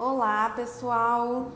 Olá, pessoal.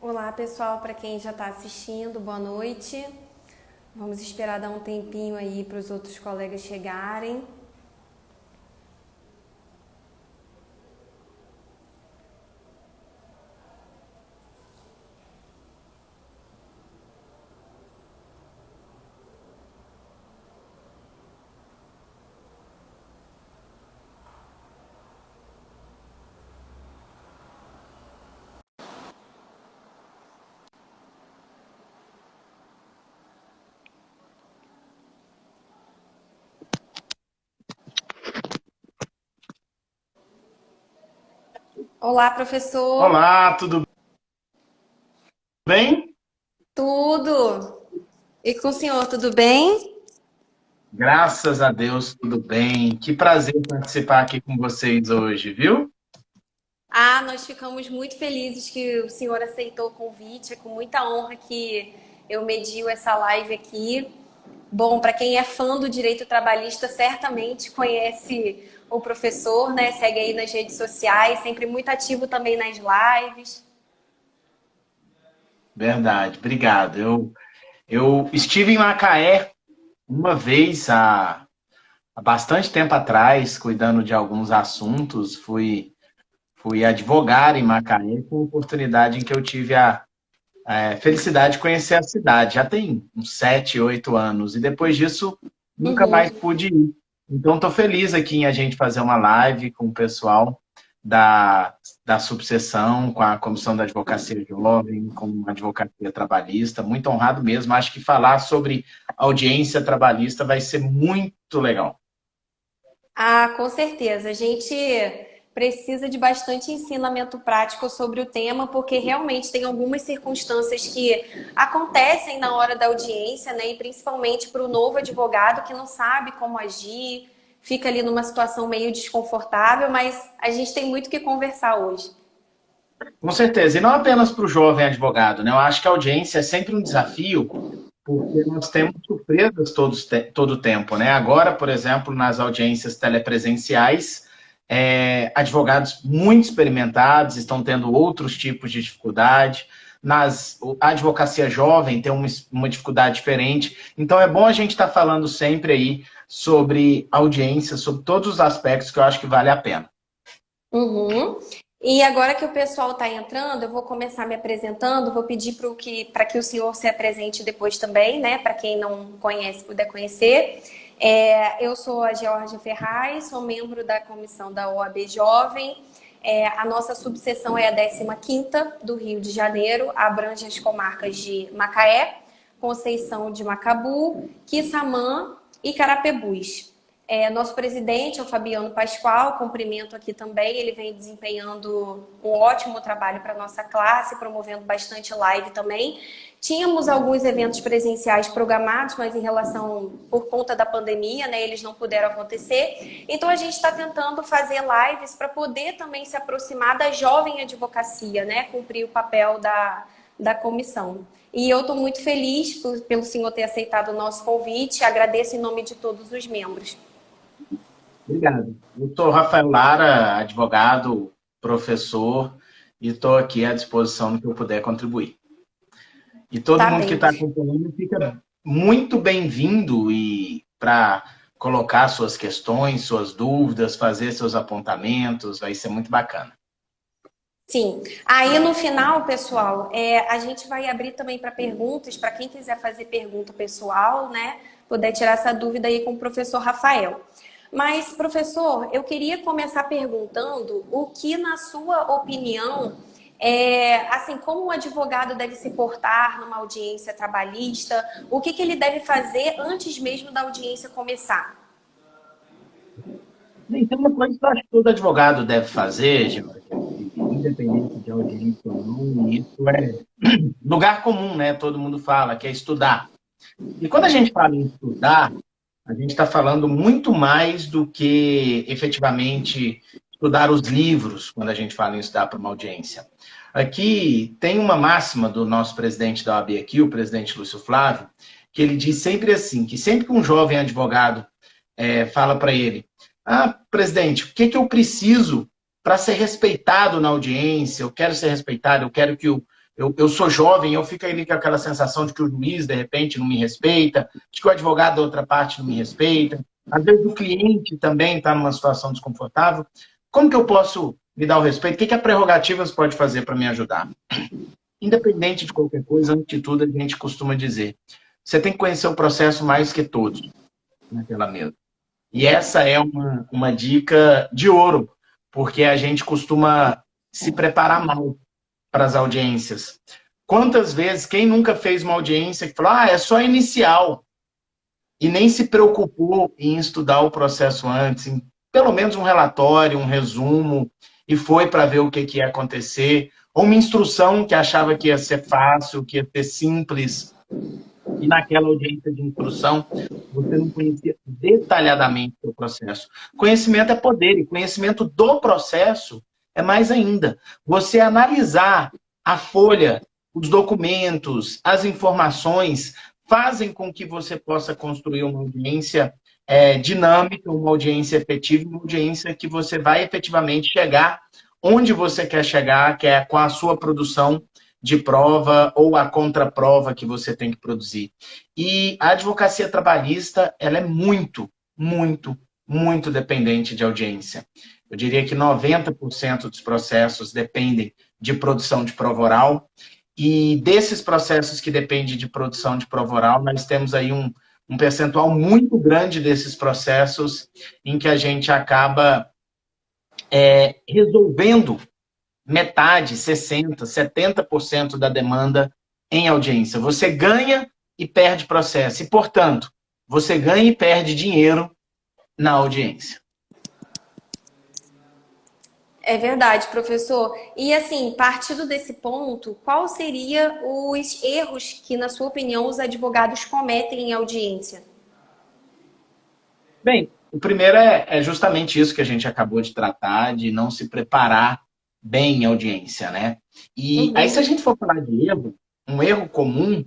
Olá, pessoal, para quem já está assistindo, boa noite. Vamos esperar dar um tempinho aí para os outros colegas chegarem. Olá, professor. Olá, tudo bem? Tudo? E com o senhor, tudo bem? Graças a Deus, tudo bem. Que prazer participar aqui com vocês hoje, viu? Ah, nós ficamos muito felizes que o senhor aceitou o convite. É com muita honra que eu medio essa live aqui. Bom, para quem é fã do direito trabalhista, certamente conhece o professor, né? Segue aí nas redes sociais, sempre muito ativo também nas lives. Verdade, obrigado. Eu estive em Macaé uma vez há bastante tempo atrás, cuidando de alguns assuntos. Fui advogar em Macaé, com a oportunidade em que eu tive a felicidade de conhecer a cidade. Já tem uns 7, 8 anos. E depois disso, nunca mais Uhum. pude ir. Então, estou feliz aqui em a gente fazer uma live com o pessoal da, da subseção, com a Comissão da Advocacia Jovem, com a Advocacia Trabalhista. Muito honrado mesmo. Acho que falar sobre audiência trabalhista vai ser muito legal. Ah, com certeza. A gente precisa de bastante ensinamento prático sobre o tema, porque realmente tem algumas circunstâncias que acontecem na hora da audiência, né? E principalmente para o novo advogado que não sabe como agir, fica ali numa situação meio desconfortável, mas a gente tem muito que conversar hoje. Com certeza. E não apenas para o jovem advogado, né? Eu acho que a audiência é sempre um desafio, porque nós temos surpresas todo o tempo, né? Agora, por exemplo, nas audiências telepresenciais, advogados muito experimentados estão tendo outros tipos de dificuldade. A advocacia jovem tem uma dificuldade diferente. Então, é bom a gente estar falando sempre aí sobre audiência, sobre todos os aspectos que eu acho que vale a pena. Uhum. E agora que o pessoal está entrando, eu vou começar me apresentando, vou pedir para que o senhor se apresente depois também, né? Para quem não conhece, puder conhecer. Eu sou a Georgia Ferraz, sou membro da comissão da OAB Jovem. A nossa subseção é a 15ª do Rio de Janeiro, abrange as comarcas de Macaé, Conceição de Macabu, Quissamã e Carapebus. Nosso presidente é o Fabiano Pascoal, cumprimento aqui também, ele vem desempenhando um ótimo trabalho para a nossa classe, promovendo bastante live também. Tínhamos alguns eventos presenciais programados, mas por conta da pandemia, né, eles não puderam acontecer. Então a gente está tentando fazer lives para poder também se aproximar da jovem advocacia, né, cumprir o papel da comissão. E eu estou muito feliz pelo senhor ter aceitado o nosso convite, agradeço em nome de todos os membros. Obrigado. Eu sou Rafael Lara, advogado, professor, e estou aqui à disposição no que eu puder contribuir. E todo Tá mundo que bem. está acompanhando fica muito bem-vindo e para colocar suas questões, suas dúvidas, fazer seus apontamentos, vai ser muito bacana. Sim. Aí no final, pessoal, a gente vai abrir também para perguntas, para quem quiser fazer pergunta pessoal, né? Poder tirar essa dúvida aí com o professor Rafael. Mas, professor, eu queria começar perguntando o que, na sua opinião, assim, como o advogado deve se portar numa audiência trabalhista, o que ele deve fazer antes mesmo da audiência começar? Bem, tem uma coisa que eu acho que todo advogado deve fazer, Georgia, independente de audiência ou não, e isso é lugar comum, né? Todo mundo fala, que é estudar. E quando a gente fala em estudar, a gente está falando muito mais do que efetivamente estudar os livros, quando a gente fala em estudar para uma audiência. Aqui tem uma máxima do nosso presidente da OAB aqui, o presidente Lúcio Flávio, que ele diz sempre assim, que sempre que um jovem advogado fala para ele, presidente, o que eu preciso para ser respeitado na audiência? Eu quero ser respeitado, eu quero que eu sou jovem, eu fico ali com aquela sensação de que o juiz, de repente, não me respeita, de que o advogado da outra parte não me respeita. Às vezes o cliente também está numa situação desconfortável. Como que eu posso me dar o respeito? O que a Prerrogativas pode fazer para me ajudar? Independente de qualquer coisa, antes de tudo, a gente costuma dizer, você tem que conhecer o processo mais que todos naquela mesa. E essa é uma dica de ouro, porque a gente costuma se preparar mal para as audiências. Quantas vezes, quem nunca fez uma audiência que falou, é só inicial, e nem se preocupou em estudar o processo antes, em pelo menos um relatório, um resumo, e foi para ver o que ia acontecer, ou uma instrução que achava que ia ser fácil, que ia ser simples, e naquela audiência de instrução, você não conhecia detalhadamente o processo. Conhecimento é poder, e conhecimento do processo é mais ainda. Você analisar a folha, os documentos, as informações, fazem com que você possa construir uma audiência dinâmica, uma audiência efetiva, uma audiência que você vai efetivamente chegar onde você quer chegar, que é com a sua produção de prova ou a contraprova que você tem que produzir. E a advocacia trabalhista, ela é muito, muito, muito dependente de audiência. Eu diria que 90% dos processos dependem de produção de prova oral, e desses processos que dependem de produção de prova oral, nós temos aí um percentual muito grande desses processos em que a gente acaba resolvendo metade, 60%, 70% da demanda em audiência. Você ganha e perde processo. E, portanto, você ganha e perde dinheiro na audiência. É verdade, professor. E assim, partindo desse ponto, qual seria os erros que, na sua opinião, os advogados cometem em audiência? Bem, o primeiro é justamente isso que a gente acabou de tratar, de não se preparar bem em audiência, né? E aí, se a Uhum. gente for falar de erro, um erro comum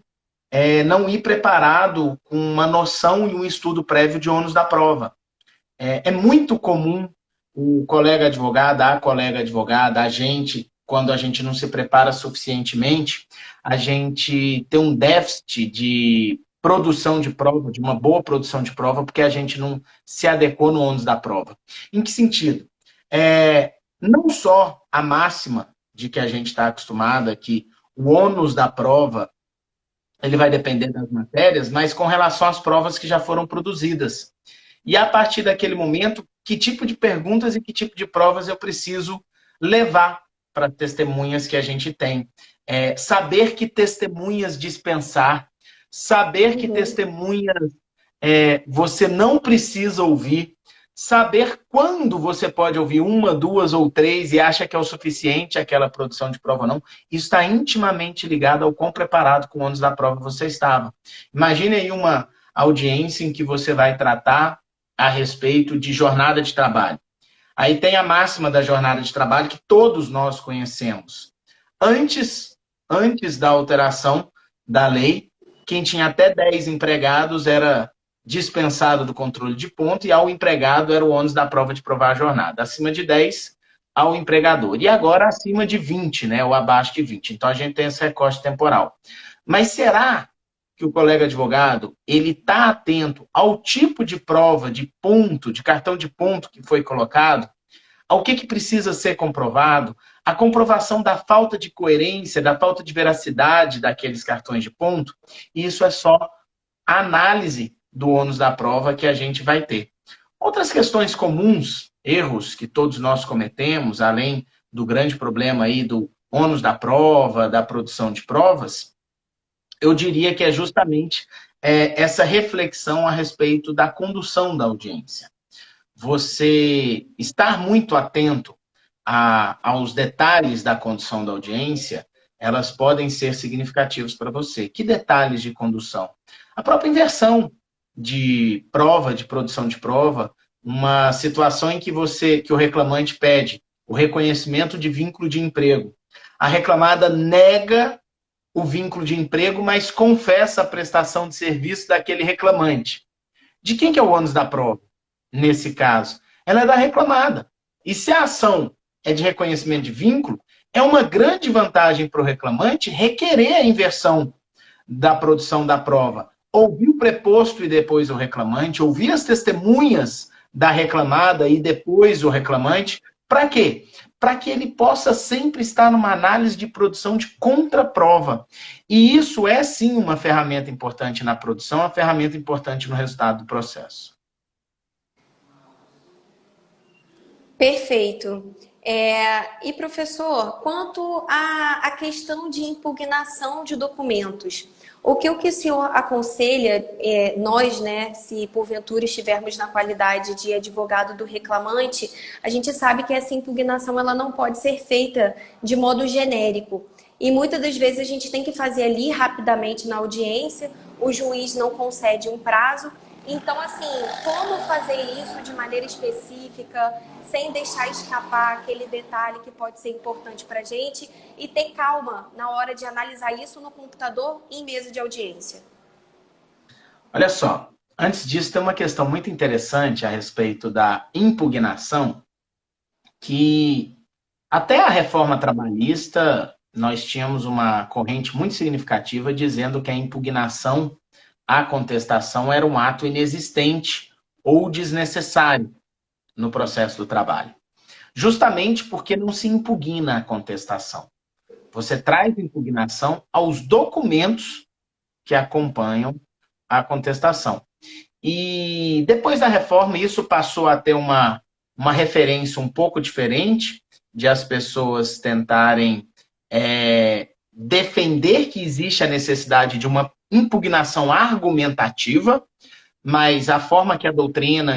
é não ir preparado com uma noção e um estudo prévio de ônus da prova. É muito comum o colega advogado, a colega advogada, a gente, quando a gente não se prepara suficientemente, a gente tem um déficit de produção de prova, de uma boa produção de prova, porque a gente não se adequou no ônus da prova. Em que sentido? Não só a máxima de que a gente está acostumada, que o ônus da prova ele vai depender das matérias, mas com relação às provas que já foram produzidas. E a partir daquele momento, que tipo de perguntas e que tipo de provas eu preciso levar para testemunhas que a gente tem. Saber que testemunhas dispensar, saber que Uhum. testemunhas você não precisa ouvir, saber quando você pode ouvir uma, duas ou três e acha que é o suficiente aquela produção de prova ou não, isso está intimamente ligado ao quão preparado com o ônus da prova você estava. Imagine aí uma audiência em que você vai tratar a respeito de jornada de trabalho. Aí tem a máxima da jornada de trabalho que todos nós conhecemos. Antes da alteração da lei, quem tinha até 10 empregados era dispensado do controle de ponto, e ao empregado era o ônus da prova de provar a jornada. Acima de 10, ao empregador. E agora acima de 20, né, ou abaixo de 20. Então a gente tem esse recorte temporal. Mas será que o colega advogado ele está atento ao tipo de prova de ponto, de cartão de ponto que foi colocado? Ao que precisa ser comprovado? A comprovação da falta de coerência, da falta de veracidade daqueles cartões de ponto? E isso é só a análise do ônus da prova que a gente vai ter. Outras questões comuns, erros que todos nós cometemos, além do grande problema aí do ônus da prova, da produção de provas, eu diria que é justamente essa reflexão a respeito da condução da audiência. Você estar muito atento aos detalhes da condução da audiência, elas podem ser significativos para você. Que detalhes de condução? A própria inversão de prova, de produção de prova, uma situação em que o reclamante pede o reconhecimento de vínculo de emprego. A reclamada nega o vínculo de emprego, mas confessa a prestação de serviço daquele reclamante. De quem que é o ônus da prova? Nesse caso, ela é da reclamada. E se a ação é de reconhecimento de vínculo, é uma grande vantagem para o reclamante requerer a inversão da produção da prova. Ouvir o preposto e depois o reclamante, ouvir as testemunhas da reclamada e depois o reclamante. Para quê? Para que ele possa sempre estar numa análise de produção de contraprova. E isso é, sim, uma ferramenta importante na produção, uma ferramenta importante no resultado do processo. Perfeito. E, professor, quanto à questão de impugnação de documentos, o que o senhor aconselha, nós, né, se porventura estivermos na qualidade de advogado do reclamante, a gente sabe que essa impugnação ela não pode ser feita de modo genérico. E muitas das vezes a gente tem que fazer ali rapidamente na audiência, o juiz não concede um prazo. Então, assim, como fazer isso de maneira específica, sem deixar escapar aquele detalhe que pode ser importante para a gente e ter calma na hora de analisar isso no computador em mesa de audiência? Olha só, antes disso tem uma questão muito interessante a respeito da impugnação, que até a reforma trabalhista nós tínhamos uma corrente muito significativa dizendo que a impugnação, a contestação era um ato inexistente ou desnecessário no processo do trabalho. Justamente porque não se impugna a contestação. Você traz impugnação aos documentos que acompanham a contestação. E depois da reforma, isso passou a ter uma referência um pouco diferente, de as pessoas tentarem defender que existe a necessidade de uma impugnação argumentativa, mas a forma que a doutrina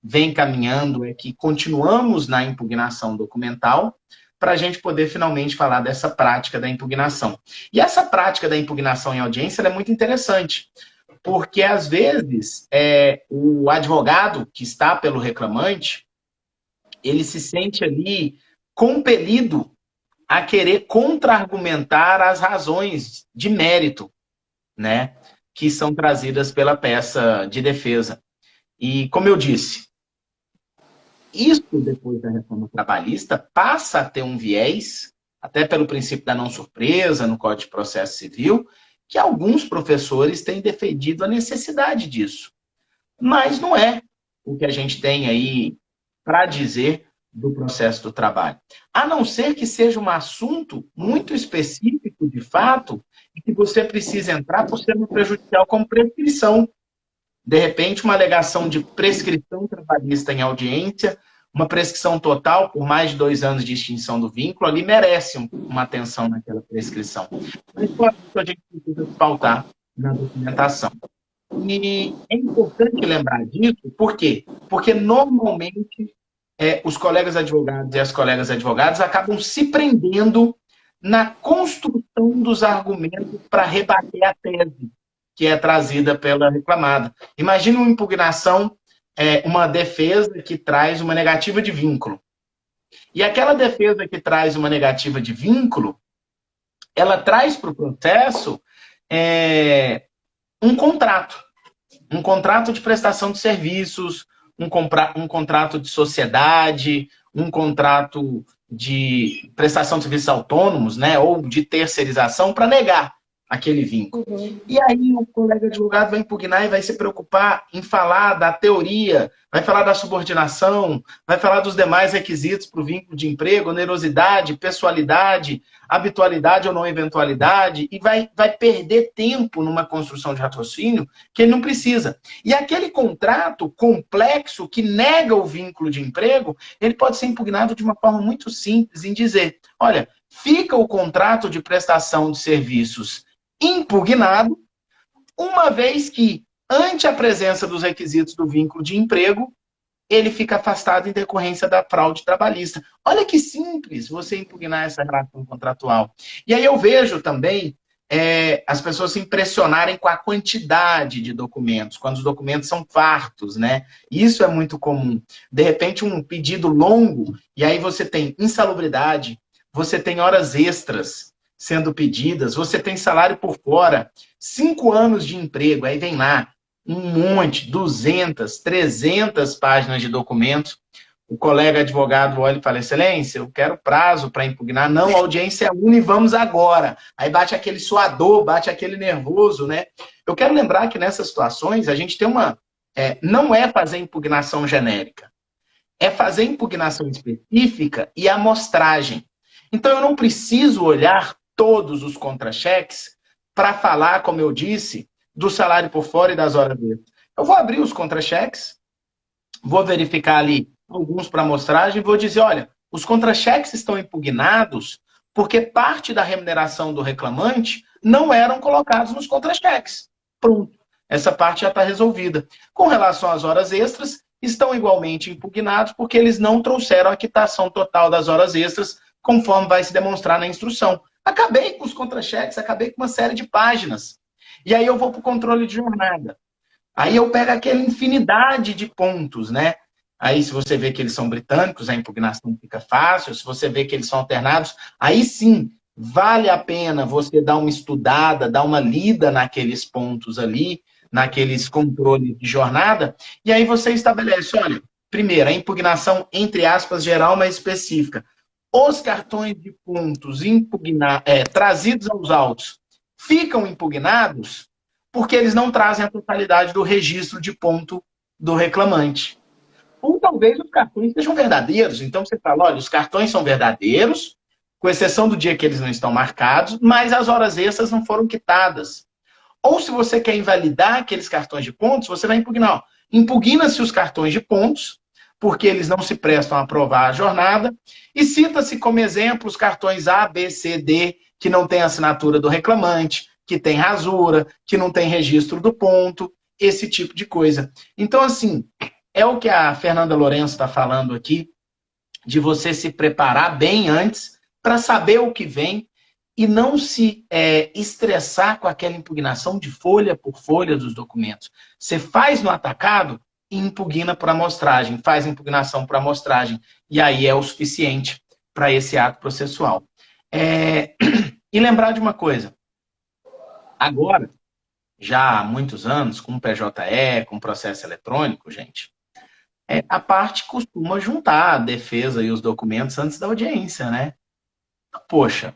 vem caminhando é que continuamos na impugnação documental para a gente poder finalmente falar dessa prática da impugnação. E essa prática da impugnação em audiência é muito interessante, porque às vezes o advogado que está pelo reclamante, ele se sente ali compelido a querer contra-argumentar as razões de mérito, né, que são trazidas pela peça de defesa. E, como eu disse, isso, depois da reforma trabalhista, passa a ter um viés, até pelo princípio da não surpresa no Código de Processo Civil, que alguns professores têm defendido a necessidade disso. Mas não é o que a gente tem aí para dizer do processo do trabalho. A não ser que seja um assunto muito específico, de fato, e que você precisa entrar por ser prejudicial como prescrição. De repente, uma alegação de prescrição trabalhista em audiência, uma prescrição total por mais de 2 anos de extinção do vínculo, ali merece uma atenção naquela prescrição. Mas por isso a gente precisa pautar na documentação. E é importante lembrar disso, por quê? Porque normalmente os colegas advogados e as colegas advogadas acabam se prendendo na construção dos argumentos para rebater a tese que é trazida pela reclamada. Imagina uma impugnação, uma defesa que traz uma negativa de vínculo. E aquela defesa que traz uma negativa de vínculo, ela traz para o processo um contrato. um contrato de prestação de serviços, um contrato de sociedade, um contrato de prestação de serviços autônomos, né, ou de terceirização, para negar aquele vínculo. Uhum. E aí o colega advogado vai impugnar e vai se preocupar em falar da teoria, vai falar da subordinação, vai falar dos demais requisitos para o vínculo de emprego, onerosidade, pessoalidade, habitualidade ou não eventualidade, e vai perder tempo numa construção de raciocínio que ele não precisa. E aquele contrato complexo que nega o vínculo de emprego, ele pode ser impugnado de uma forma muito simples em dizer, olha, fica o contrato de prestação de serviços impugnado, uma vez que, ante a presença dos requisitos do vínculo de emprego, ele fica afastado em decorrência da fraude trabalhista. Olha que simples você impugnar essa relação contratual. E aí eu vejo também as pessoas se impressionarem com a quantidade de documentos, quando os documentos são fartos, né? Isso é muito comum. De repente, um pedido longo, e aí você tem insalubridade, você tem horas extras sendo pedidas, você tem salário por fora, 5 anos de emprego, aí vem lá, um monte, 200, 300 páginas de documentos. O colega advogado olha e fala, excelência, eu quero prazo para impugnar. Não, a audiência é una e vamos agora. Aí bate aquele suador, bate aquele nervoso, né? Eu quero lembrar que nessas situações a gente tem não é fazer impugnação genérica, é fazer impugnação específica e amostragem. Então eu não preciso olhar todos os contra-cheques para falar, como eu disse, do salário por fora e das horas extras. Eu vou abrir os contra-cheques, vou verificar ali alguns para amostragem e vou dizer, olha, os contra-cheques estão impugnados porque parte da remuneração do reclamante não eram colocados nos contra-cheques. Pronto. Essa parte já está resolvida. Com relação às horas extras, estão igualmente impugnados porque eles não trouxeram a quitação total das horas extras, conforme vai se demonstrar na instrução. Acabei com os contra-cheques, acabei com uma série de páginas. E aí eu vou para o controle de jornada. Aí eu pego aquela infinidade de pontos, né? Aí se você vê que eles são britânicos, a impugnação fica fácil. Se você vê que eles são alternados, aí sim, vale a pena você dar uma estudada, dar uma lida naqueles pontos ali, naqueles controles de jornada, e aí você estabelece, olha, primeiro, a impugnação, entre aspas, geral, mas específica. Os cartões de pontos trazidos aos autos ficam impugnados porque eles não trazem a totalidade do registro de ponto do reclamante. Ou talvez os cartões sejam verdadeiros. Então você fala, olha, os cartões são verdadeiros, com exceção do dia que eles não estão marcados, mas as horas extras não foram quitadas. Ou se você quer invalidar aqueles cartões de pontos, você vai impugnar. Impugna-se os cartões de pontos, porque eles não se prestam a aprovar a jornada, e cita-se como exemplo os cartões A, B, C, D, que não tem assinatura do reclamante, que tem rasura, que não tem registro do ponto, esse tipo de coisa. Então, assim, é o que a Fernanda Lourenço está falando aqui, de você se preparar bem antes, para saber o que vem, e não se estressar com aquela impugnação de folha por folha dos documentos. Você faz no atacado, e impugna por amostragem, faz impugnação por amostragem, e aí é o suficiente para esse ato processual. E lembrar de uma coisa, agora, já há muitos anos, com o PJE, com o processo eletrônico, gente, a parte costuma juntar a defesa e os documentos antes da audiência, né? Poxa,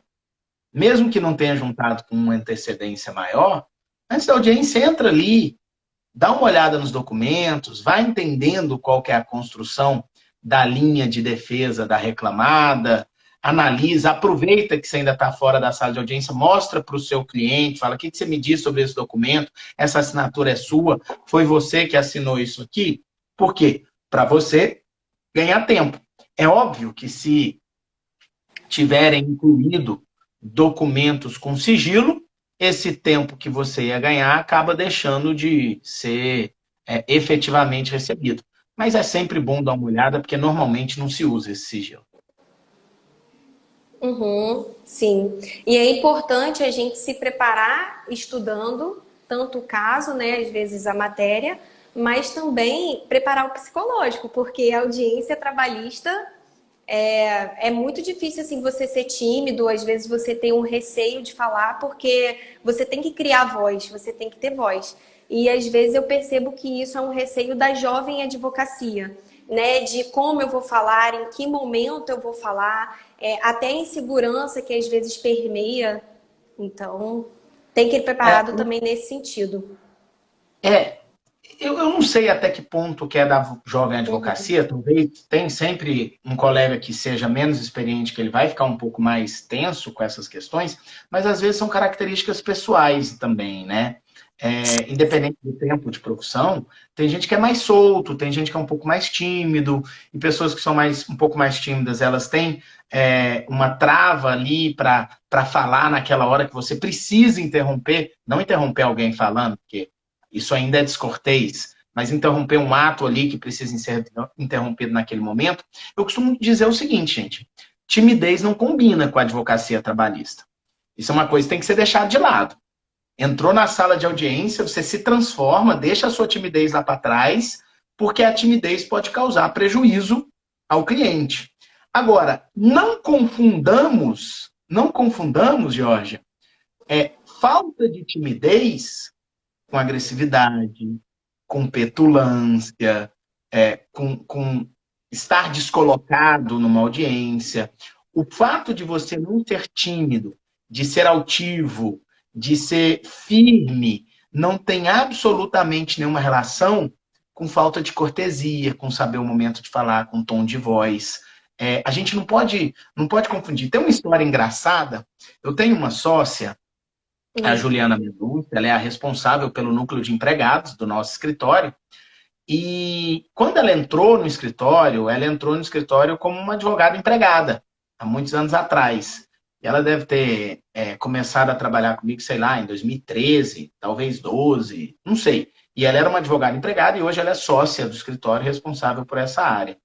mesmo que não tenha juntado com uma antecedência maior, antes da audiência entra ali, dá uma olhada nos documentos, vai entendendo qual que é a construção da linha de defesa da reclamada, analisa, aproveita que você ainda está fora da sala de audiência, mostra para o seu cliente, fala, o que você me diz sobre esse documento? Essa assinatura é sua? Foi você que assinou isso aqui? Por quê? Para você ganhar tempo. É óbvio que se tiverem incluído documentos com sigilo, esse tempo que você ia ganhar acaba deixando de ser efetivamente recebido. Mas é sempre bom dar uma olhada, porque normalmente não se usa esse sigilo. Uhum, sim. E é importante a gente se preparar estudando, tanto o caso, né, às vezes a matéria, mas também preparar o psicológico, porque a audiência trabalhista é muito difícil assim você ser tímido, às vezes você tem um receio de falar, porque você tem que criar voz, você tem que ter voz. E às vezes eu percebo que isso é um receio da jovem advocacia, né? De como eu vou falar, em que momento eu vou falar, até a insegurança que às vezes permeia. Então, tem que ir É, preparado também nesse sentido. é, eu não sei até que ponto que é da jovem Uhum. advocacia, talvez tem sempre um colega que seja menos experiente, que ele vai ficar um pouco mais tenso com essas questões, mas às vezes são características pessoais também, né? Independente do tempo de profissão, tem gente que é mais solto, tem gente que é um pouco mais tímido, e pessoas que são um pouco mais tímidas, elas têm uma trava ali para falar naquela hora que você precisa interromper, não interromper alguém falando, porque isso ainda é descortês, mas interromper um ato ali que precisa ser interrompido naquele momento. Eu costumo dizer o seguinte, gente: timidez não combina com a advocacia trabalhista. Isso é uma coisa que tem que ser deixada de lado. Entrou na sala de audiência, você se transforma, deixa a sua timidez lá para trás, porque a timidez pode causar prejuízo ao cliente. Agora, não confundamos, Georgia, falta de timidez com agressividade, com petulância, com estar descolocado numa audiência. O fato de você não ser tímido, de ser altivo, de ser firme, não tem absolutamente nenhuma relação com falta de cortesia, com saber o momento de falar, com tom de voz. A gente não pode confundir. Tem uma história engraçada. Eu tenho uma sócia, a Hum. Juliana Mendonça, ela é a responsável pelo núcleo de empregados do nosso escritório. E quando ela entrou no escritório como uma advogada empregada, há muitos anos atrás. Ela deve ter começado a trabalhar comigo, sei lá, em 2013, talvez 12, não sei. E ela era uma advogada empregada e hoje ela é sócia do escritório responsável por essa área.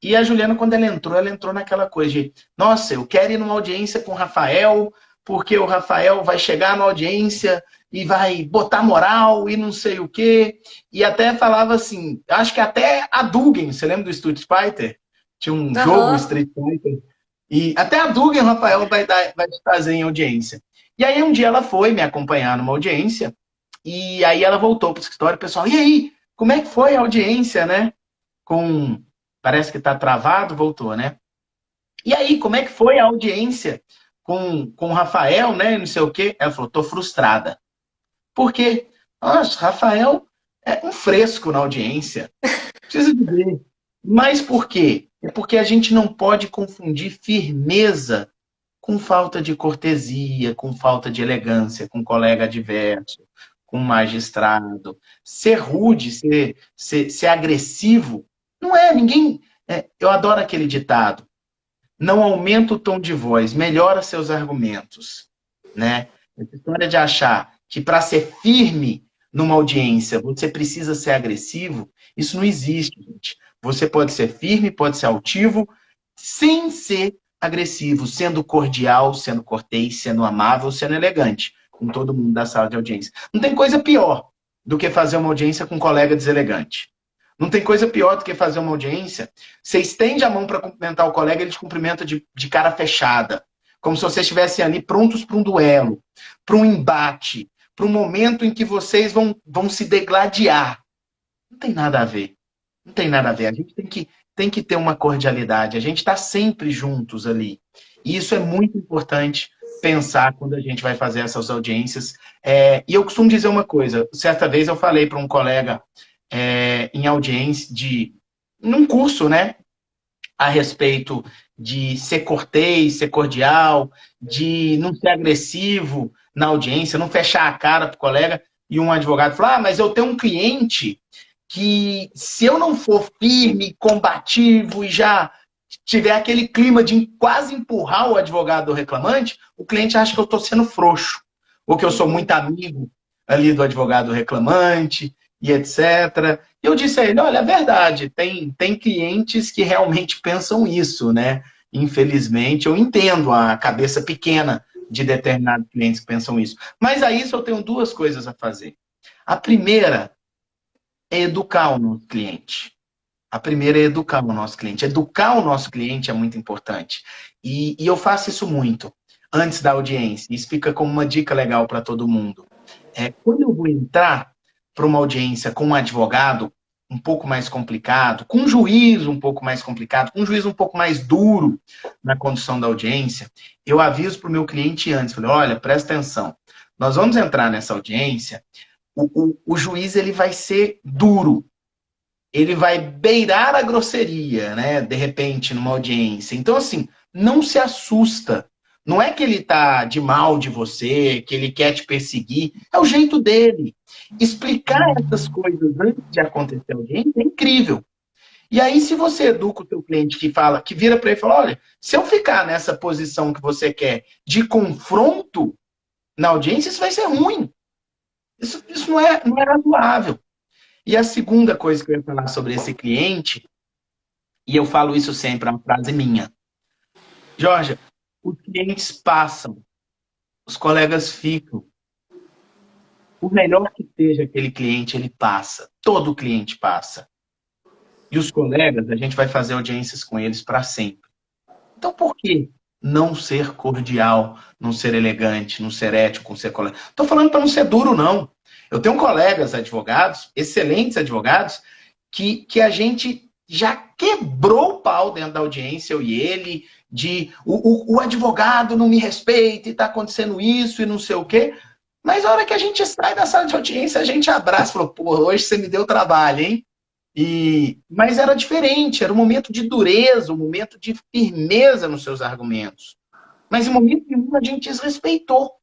E a Juliana, quando ela entrou naquela coisa de, nossa, eu quero ir numa audiência com o Rafael, porque o Rafael vai chegar na audiência e vai botar moral e não sei o quê. E até falava assim, acho que até a Dugan, você lembra do Street Fighter? Tinha um jogo Aham. Street Fighter. E até a Dugan, o Rafael vai te trazer em audiência. E aí um dia ela foi me acompanhar numa audiência, e aí ela voltou para o escritório, o pessoal, e aí, como é que foi a audiência, né? Com Parece que está travado, voltou, né? E aí, como é que foi a audiência com o Rafael, né? Não sei o quê. Ela falou, tô frustrada. Por quê? Nossa, Rafael é um fresco na audiência. Precisa dizer. Mas por quê? É porque a gente não pode confundir firmeza com falta de cortesia, com falta de elegância, com colega adverso, com magistrado. Ser rude, ser agressivo, não é ninguém. Eu adoro aquele ditado. Não aumenta o tom de voz, melhora seus argumentos, né? Essa história de achar que para ser firme numa audiência você precisa ser agressivo, isso não existe, gente. Você pode ser firme, pode ser altivo, sem ser agressivo, sendo cordial, sendo cortês, sendo amável, sendo elegante com todo mundo da sala de audiência. Não tem coisa pior do que fazer uma audiência com um colega deselegante. Não tem coisa pior do que fazer uma audiência. Você estende a mão para cumprimentar o colega, ele te cumprimenta de cara fechada. Como se vocês estivessem ali prontos para um duelo, para um embate, para um momento em que vocês vão se degladiar. Não tem nada a ver. Não tem nada a ver. A gente tem que ter uma cordialidade. A gente está sempre juntos ali. E isso é muito importante pensar quando a gente vai fazer essas audiências. E eu costumo dizer uma coisa. Certa vez eu falei para um colega em audiência, num curso, né? A respeito de ser cortês, ser cordial, de não ser agressivo na audiência, não fechar a cara para o colega. E um advogado falou: ah, mas eu tenho um cliente que, se eu não for firme, combativo e já tiver aquele clima de quase empurrar o advogado do reclamante, o cliente acha que eu estou sendo frouxo, ou que eu sou muito Uhum. amigo ali do advogado reclamante, e etc. E eu disse a ele, olha, é verdade, tem clientes que realmente pensam isso, né? Infelizmente, eu entendo a cabeça pequena de determinados clientes que pensam isso. Mas a isso eu tenho duas coisas a fazer. A primeira é educar o nosso cliente. A primeira é educar o nosso cliente. Educar o nosso cliente é muito importante. E eu faço isso muito antes da audiência. Isso fica como uma dica legal para todo mundo. Quando eu vou entrar, para uma audiência com um advogado um pouco mais complicado, com um juiz um pouco mais complicado, com um juiz um pouco mais duro na condução da audiência, eu aviso para o meu cliente antes, falei, olha, presta atenção, nós vamos entrar nessa audiência, o juiz ele vai ser duro, ele vai beirar a grosseria, né, de repente, numa audiência. Então, assim, não se assusta. Não é que ele tá de mal de você, que ele quer te perseguir. É o jeito dele. Explicar essas coisas antes de acontecer a audiência é incrível. E aí, se você educa o seu cliente que fala, que vira para ele e fala, olha, se eu ficar nessa posição que você quer de confronto na audiência, isso vai ser ruim. Isso não é razoável. E a segunda coisa que eu ia falar sobre esse cliente, e eu falo isso sempre, é uma frase minha. Jorge, os clientes passam, os colegas ficam. O melhor que seja aquele cliente, ele passa. Todo cliente passa. E os colegas, a gente vai fazer audiências com eles para sempre. Então, por que não ser cordial, não ser elegante, não ser ético, não ser colega? Estou falando para não ser duro, não. Eu tenho colegas advogados, excelentes advogados, que a gente já quebrou o pau dentro da audiência, eu e ele, de o advogado não me respeita e está acontecendo isso e não sei o quê. Mas a hora que a gente sai da sala de audiência, a gente abraça e fala, pô, hoje você me deu trabalho, hein? Mas era diferente, era um momento de dureza, um momento de firmeza nos seus argumentos. Mas em momento nenhum a gente desrespeitou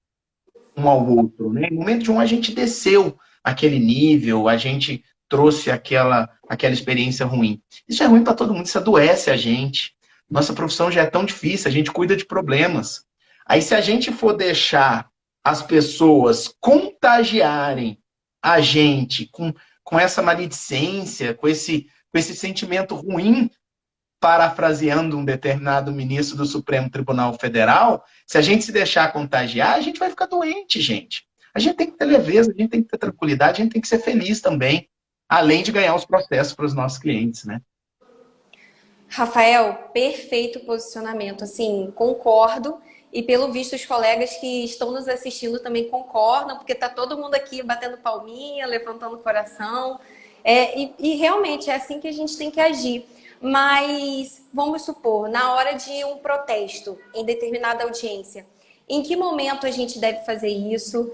um ao outro, né? Em momento nenhum a gente desceu aquele nível, a gente trouxe aquela experiência ruim. Isso é ruim para todo mundo, isso adoece a gente. Nossa profissão já é tão difícil, a gente cuida de problemas. Aí se a gente for deixar as pessoas contagiarem a gente com essa maledicência, com esse sentimento ruim, parafraseando um determinado ministro do Supremo Tribunal Federal, se a gente se deixar contagiar, a gente vai ficar doente, gente. A gente tem que ter leveza, a gente tem que ter tranquilidade, a gente tem que ser feliz também, além de ganhar os processos para os nossos clientes, né? Rafael, perfeito posicionamento. Assim, concordo. E pelo visto, os colegas que estão nos assistindo também concordam, porque está todo mundo aqui batendo palminha, levantando o coração. E realmente é assim que a gente tem que agir. Mas vamos supor, na hora de um protesto em determinada audiência, em que momento a gente deve fazer isso?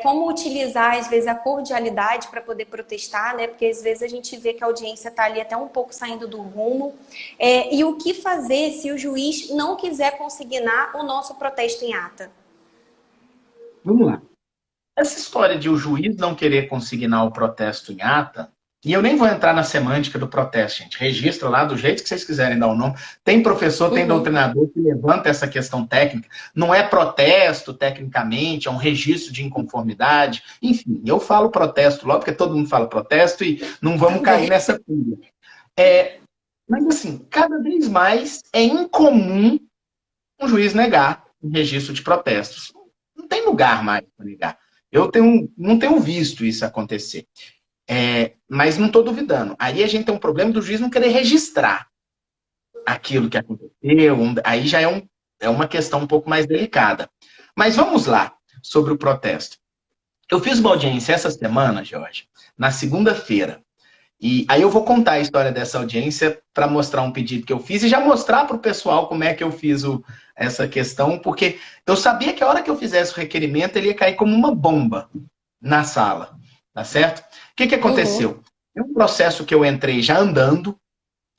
Como utilizar, às vezes, a cordialidade para poder protestar, né? Porque às vezes a gente vê que a audiência está ali até um pouco saindo do rumo. E o que fazer se o juiz não quiser consignar o nosso protesto em ata? Vamos lá. Essa história de o juiz não querer consignar o protesto em ata, e eu nem vou entrar na semântica do protesto, gente. Registra lá do jeito que vocês quiserem dar o nome. Tem professor, tem doutrinador que levanta essa questão técnica. Não é protesto, tecnicamente, é um registro de inconformidade. Enfim, eu falo protesto logo, porque todo mundo fala protesto e não vamos cair nessa pilha. Mas, assim, cada vez mais é incomum um juiz negar um registro de protestos. Não tem lugar mais para negar. Eu não tenho visto isso acontecer. Mas não estou duvidando. Aí a gente tem um problema do juiz não querer registrar aquilo que aconteceu. Aí já é uma questão um pouco mais delicada. Mas vamos lá, sobre o protesto. Eu fiz uma audiência essa semana, Jorge, na segunda-feira. E aí eu vou contar a história dessa audiência para mostrar um pedido que eu fiz e já mostrar para o pessoal como é que eu fiz essa questão, porque eu sabia que a hora que eu fizesse o requerimento, ele ia cair como uma bomba na sala, tá certo? O que aconteceu? É um processo que eu entrei já andando,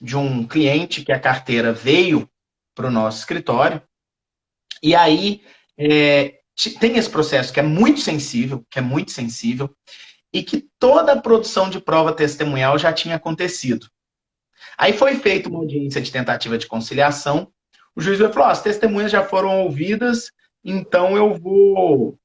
de um cliente que a carteira veio para o nosso escritório, e aí tem esse processo que é muito sensível, e que toda a produção de prova testemunhal já tinha acontecido. Aí foi feita uma audiência de tentativa de conciliação, o juiz falou, as testemunhas já foram ouvidas, então eu vou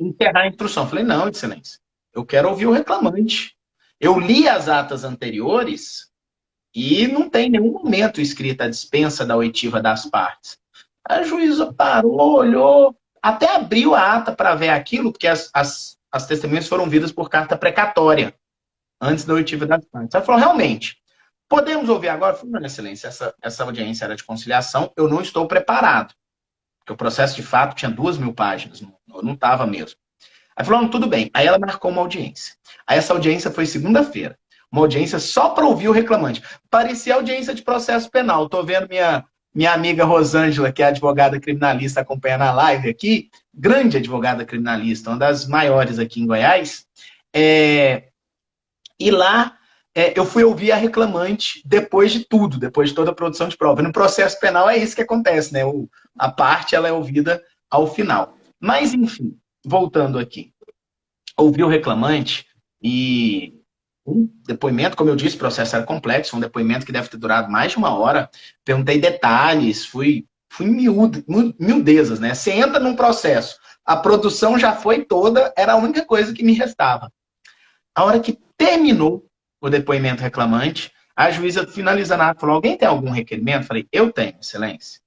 encerrar a instrução. Eu falei, não, excelência, eu quero ouvir o reclamante. Eu li as atas anteriores e não tem em nenhum momento escrita a dispensa da oitiva das partes. A juíza parou, olhou, até abriu a ata para ver aquilo, porque as testemunhas foram ouvidas por carta precatória, antes da oitiva das partes. Ela falou, realmente, podemos ouvir agora? Eu falei, não, excelência, essa audiência era de conciliação, eu não estou preparado. Porque o processo de fato tinha 2.000 páginas, eu não estava mesmo. Aí falou, não, tudo bem. Aí ela marcou uma audiência. Aí essa audiência foi segunda-feira. Uma audiência só para ouvir o reclamante. Parecia audiência de processo penal. Estou vendo minha amiga Rosângela, que é advogada criminalista, acompanhando a live aqui, grande advogada criminalista, uma das maiores aqui em Goiás. E lá eu fui ouvir a reclamante depois de tudo, depois de toda a produção de prova. No processo penal é isso que acontece, né? A parte ela é ouvida ao final. Mas, enfim, voltando aqui. Ouvi o reclamante e um depoimento, como eu disse, o processo era complexo, um depoimento que deve ter durado mais de uma hora. Perguntei detalhes, fui miudezas, né? Você entra num processo, a produção já foi toda, era a única coisa que me restava. A hora que terminou o depoimento reclamante, a juíza finalizando a ata falou, alguém tem algum requerimento? Falei, eu tenho, excelência.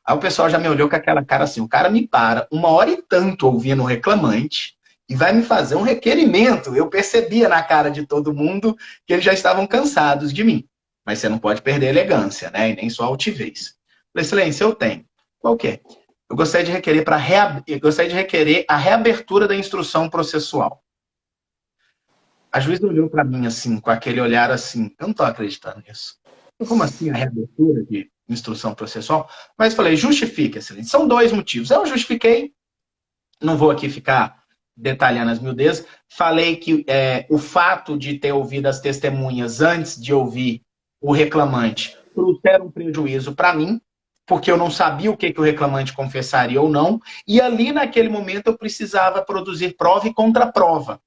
Aí o pessoal já me olhou com aquela cara assim, o cara me para uma hora e tanto ouvindo o reclamante e vai me fazer um requerimento. Eu percebia na cara de todo mundo que eles já estavam cansados de mim. Mas você não pode perder a elegância, né? E nem só a altivez. Falei, excelência, eu tenho. Qual que é? Eu gostaria de requerer a reabertura da instrução processual. A juíza olhou para mim assim, com aquele olhar assim, eu não estou acreditando nisso. Como assim a reabertura de instrução processual? Mas falei, justifique, excelência. São 2 motivos. Eu justifiquei, não vou aqui ficar detalhando as miudezas. Falei que o fato de ter ouvido as testemunhas antes de ouvir o reclamante trouxeram um prejuízo para mim, porque eu não sabia o que o reclamante confessaria ou não, e ali naquele momento eu precisava produzir prova e contraprova,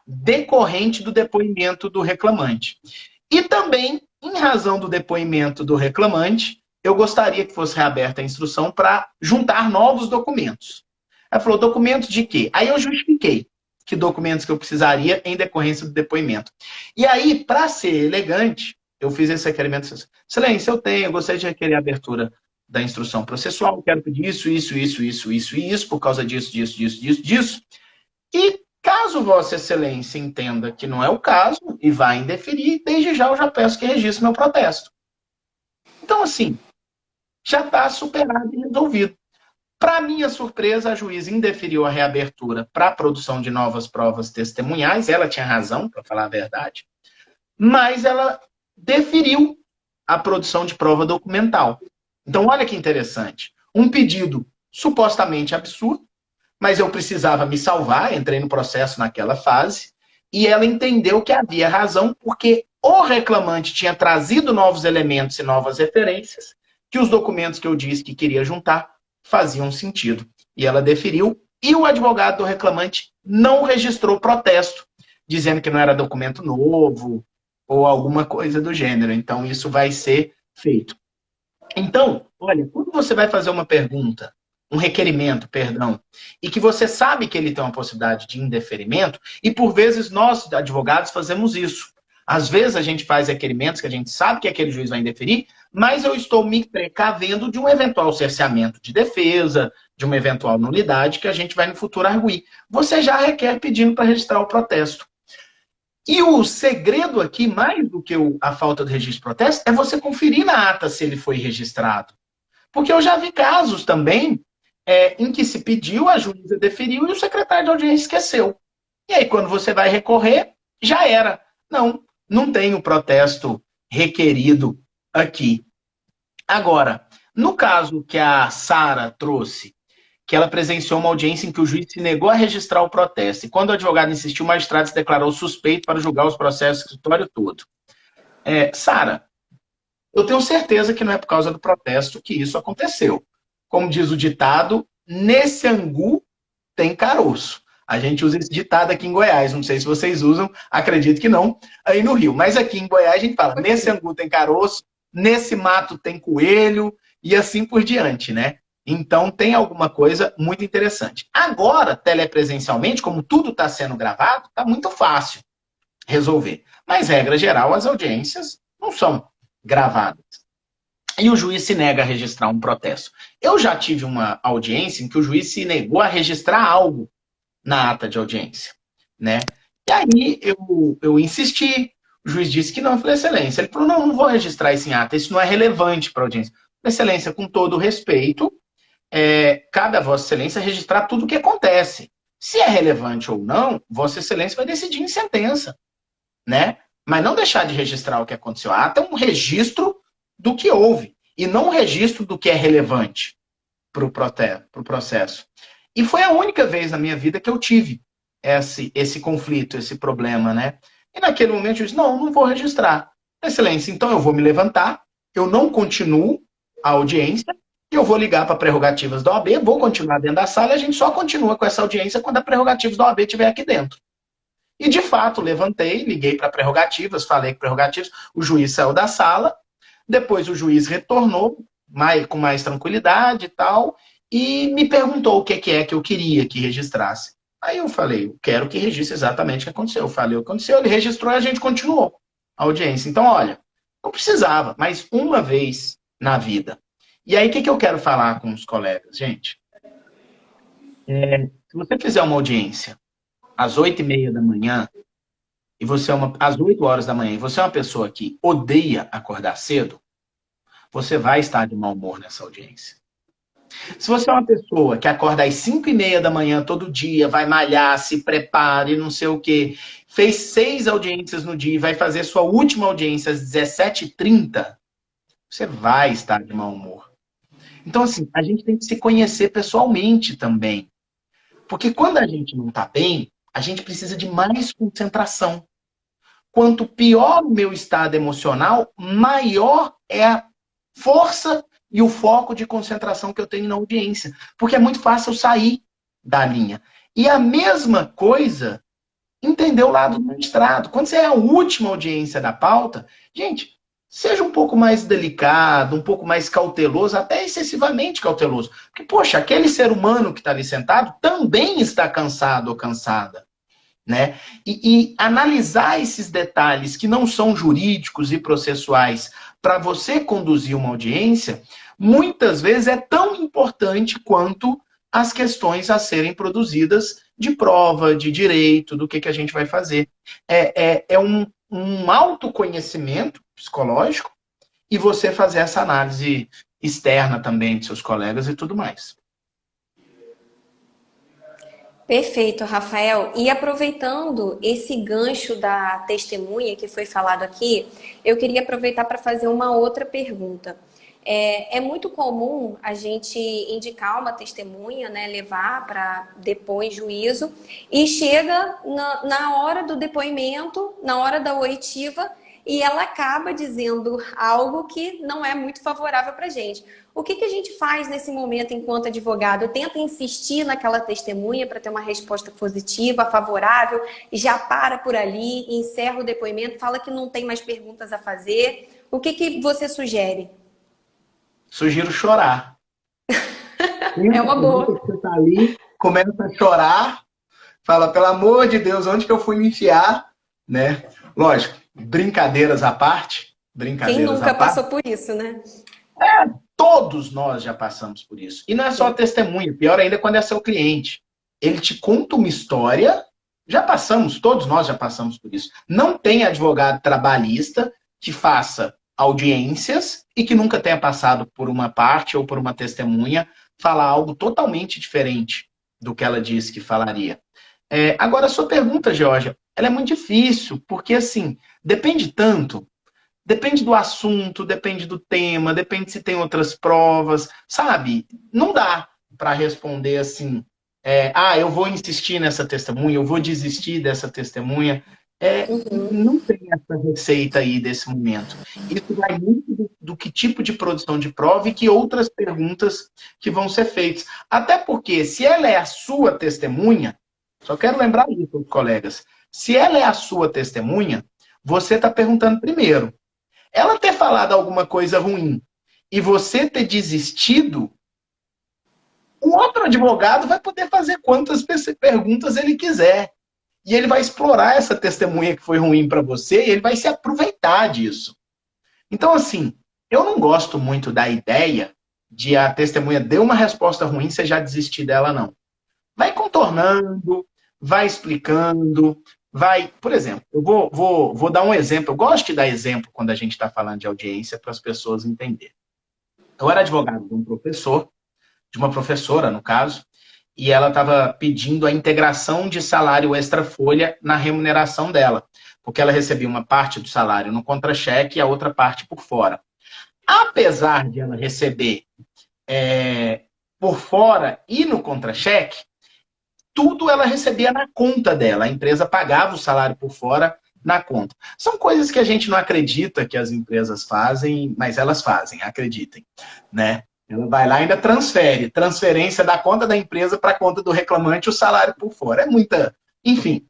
decorrente do depoimento do reclamante. E também, em razão do depoimento do reclamante, eu gostaria que fosse reaberta a instrução para juntar novos documentos. Ela falou, documentos de quê? Aí eu justifiquei que documentos que eu precisaria em decorrência do depoimento. E aí, para ser elegante, eu fiz esse requerimento. Excelência, eu gostaria de requerer a abertura da instrução processual, quero pedir isso, por causa disso. E caso Vossa Excelência entenda que não é o caso e vai indeferir, desde já eu já peço que registre meu protesto. Então, assim, já está superado e resolvido. Para minha surpresa, a juíza indeferiu a reabertura para a produção de novas provas testemunhais. Ela tinha razão, para falar a verdade. Mas ela deferiu a produção de prova documental. Então, olha que interessante. Um pedido supostamente absurdo, mas eu precisava me salvar, entrei no processo naquela fase, e ela entendeu que havia razão, porque o reclamante tinha trazido novos elementos e novas referências, que os documentos que eu disse que queria juntar faziam sentido. E ela deferiu, e o advogado do reclamante não registrou protesto, dizendo que não era documento novo, ou alguma coisa do gênero. Então, isso vai ser feito. Então, olha, quando você vai fazer uma pergunta, um requerimento, perdão, e que você sabe que ele tem uma possibilidade de indeferimento, e por vezes nós, advogados, fazemos isso. Às vezes a gente faz requerimentos que a gente sabe que aquele juiz vai indeferir, mas eu estou me precavendo de um eventual cerceamento de defesa, de uma eventual nulidade que a gente vai no futuro arguir. Você já requer pedindo para registrar o protesto. E o segredo aqui, mais do que a falta de registro de protesto, é você conferir na ata se ele foi registrado. Porque eu já vi casos também em que se pediu, a juíza deferiu e o secretário de audiência esqueceu. E aí, quando você vai recorrer, já era. Não tem o protesto requerido aqui. Agora, no caso que a Sara trouxe, que ela presenciou uma audiência em que o juiz se negou a registrar o protesto, e quando o advogado insistiu, o magistrado se declarou suspeito para julgar os processos do escritório todo. Sara, eu tenho certeza que não é por causa do protesto que isso aconteceu. Como diz o ditado, nesse angu tem caroço. A gente usa esse ditado aqui em Goiás, não sei se vocês usam, acredito que não, aí no Rio. Mas aqui em Goiás a gente fala, nesse angu tem caroço, nesse mato tem coelho, e assim por diante, né? Então tem alguma coisa muito interessante. Agora, telepresencialmente, como tudo está sendo gravado, está muito fácil resolver. Mas, regra geral, as audiências não são gravadas. E o juiz se nega a registrar um protesto. Eu já tive uma audiência em que o juiz se negou a registrar algo na ata de audiência, né? E aí eu insisti, o juiz disse que não, eu falei, excelência. Ele falou, não vou registrar isso em ata, isso não é relevante para a audiência. Eu falei, excelência, com todo o respeito, cabe a Vossa Excelência registrar tudo o que acontece. Se é relevante ou não, Vossa Excelência vai decidir em sentença, né? Mas não deixar de registrar o que aconteceu. Há até um registro do que houve, e não um registro do que é relevante para o processo. E foi a única vez na minha vida que eu tive esse conflito, esse problema, né? E naquele momento eu disse, não vou registrar. Excelência, então eu vou me levantar, eu não continuo a audiência, e eu vou ligar para prerrogativas da OAB, vou continuar dentro da sala, e a gente só continua com essa audiência quando a prerrogativas da OAB estiver aqui dentro. E, de fato, levantei, liguei para prerrogativas, falei com prerrogativas, o juiz saiu da sala, depois o juiz retornou com mais tranquilidade e tal, e me perguntou o que é que eu queria que registrasse. Aí eu falei, eu quero que registre exatamente o que aconteceu. Eu falei o que aconteceu, ele registrou e a gente continuou a audiência. Então, olha, não precisava, mas uma vez na vida. E aí, o que eu quero falar com os colegas? Gente, se você fizer uma audiência às 8h30 da manhã, e você às 8 horas da manhã, e você é uma pessoa que odeia acordar cedo, você vai estar de mau humor nessa audiência. Se você é uma pessoa que acorda às 5h30 da manhã todo dia, vai malhar, se prepare, não sei o quê, fez 6 audiências no dia e vai fazer sua última audiência às 17h30, você vai estar de mau humor. Então, assim, a gente tem que se conhecer pessoalmente também. Porque quando a gente não está bem, a gente precisa de mais concentração. Quanto pior o meu estado emocional, maior é a força e o foco de concentração que eu tenho na audiência. Porque é muito fácil eu sair da linha. E a mesma coisa, entender o lado do magistrado. Quando você é a última audiência da pauta, gente, seja um pouco mais delicado, um pouco mais cauteloso, até excessivamente cauteloso. Porque, poxa, aquele ser humano que está ali sentado também está cansado ou cansada. Né? E analisar esses detalhes que não são jurídicos e processuais para você conduzir uma audiência, muitas vezes é tão importante quanto as questões a serem produzidas de prova, de direito, do que a gente vai fazer. É um autoconhecimento psicológico e você fazer essa análise externa também de seus colegas e tudo mais. Perfeito, Rafael. E aproveitando esse gancho da testemunha que foi falado aqui, eu queria aproveitar para fazer uma outra pergunta. É muito comum a gente indicar uma testemunha, né, levar para depor em juízo, e chega na hora do depoimento, na hora da oitiva, e ela acaba dizendo algo que não é muito favorável para a gente. O que a gente faz nesse momento enquanto advogado? Tenta insistir naquela testemunha para ter uma resposta positiva, favorável, e já para por ali, encerra o depoimento, fala que não tem mais perguntas a fazer. O que você sugere? Sugiro chorar. É uma boa. Você tá ali, começa a chorar, fala, pelo amor de Deus, onde que eu fui me enfiar? Né? Lógico, brincadeiras à parte. Quem nunca passou por isso, né? Todos nós já passamos por isso. E não é só a testemunha, pior ainda quando é seu cliente. Ele te conta uma história, todos nós já passamos por isso. Não tem advogado trabalhista que faça audiências e que nunca tenha passado por uma parte ou por uma testemunha falar algo totalmente diferente do que ela disse que falaria. Agora, a sua pergunta, Georgia, ela é muito difícil, porque assim, depende tanto. Depende do assunto, depende do tema, depende se tem outras provas, sabe? Não dá para responder assim, eu vou insistir nessa testemunha, eu vou desistir dessa testemunha. Não tem essa receita aí desse momento. Isso vai muito do que tipo de produção de prova e que outras perguntas que vão ser feitas. Até porque, se ela é a sua testemunha, só quero lembrar isso, colegas, se ela é a sua testemunha, você está perguntando primeiro. Ela ter falado alguma coisa ruim e você ter desistido, o outro advogado vai poder fazer quantas perguntas ele quiser. E ele vai explorar essa testemunha que foi ruim para você e ele vai se aproveitar disso. Então, assim, eu não gosto muito da ideia de a testemunha deu uma resposta ruim, você já desistir dela, não. Vai contornando, vai explicando, por exemplo, eu vou dar um exemplo. Eu gosto de dar exemplo quando a gente está falando de audiência para as pessoas entenderem. Eu era advogado de um professor, de uma professora, no caso, e ela estava pedindo a integração de salário extra-folha na remuneração dela, porque ela recebia uma parte do salário no contra-cheque e a outra parte por fora. Apesar de ela receber por fora e no contra-cheque, tudo ela recebia na conta dela. A empresa pagava o salário por fora na conta. São coisas que a gente não acredita que as empresas fazem, mas elas fazem, acreditem, né? Ela vai lá e ainda transfere, transferência da conta da empresa para a conta do reclamante, o salário por fora. É muita... Enfim,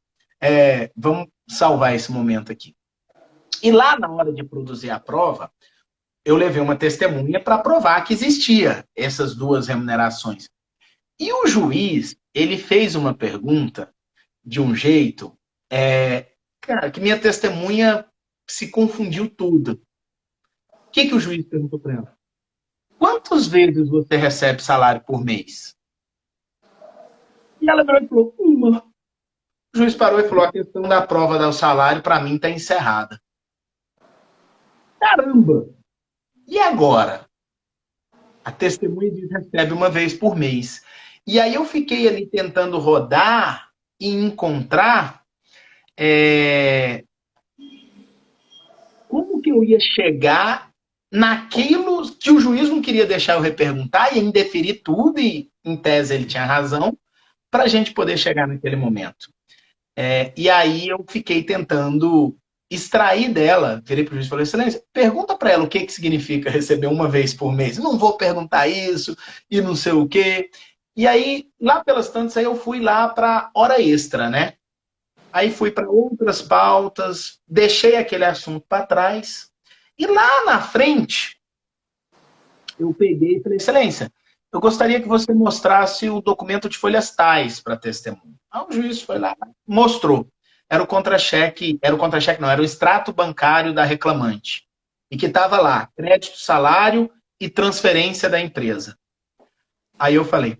vamos salvar esse momento aqui. E lá na hora de produzir a prova, eu levei uma testemunha para provar que existia essas duas remunerações. E o juiz, ele fez uma pergunta de um jeito, cara, que minha testemunha se confundiu tudo. O que o juiz perguntou para ela? Quantas vezes você recebe salário por mês? E ela falou, uma. O juiz parou e falou, a questão da prova do salário, para mim, está encerrada. Caramba! E agora? A testemunha diz que recebe uma vez por mês. E aí eu fiquei ali tentando rodar e encontrar como que eu ia chegar naquilo que o juiz não queria deixar eu reperguntar e indeferir tudo, e em tese ele tinha razão, para a gente poder chegar naquele momento. E aí eu fiquei tentando extrair dela, virei para o juiz e falei, excelência, pergunta para ela o que significa receber uma vez por mês. Não vou perguntar isso e não sei o quê. E aí, lá pelas tantas, aí eu fui lá para hora extra, né? Aí fui para outras pautas, deixei aquele assunto para trás. E lá na frente, eu peguei e falei, excelência, eu gostaria que você mostrasse o documento de folhas tais para testemunha. Aí o juiz foi lá, mostrou. Era o contra-cheque não, era o extrato bancário da reclamante. E que estava lá, crédito, salário e transferência da empresa. Aí eu falei,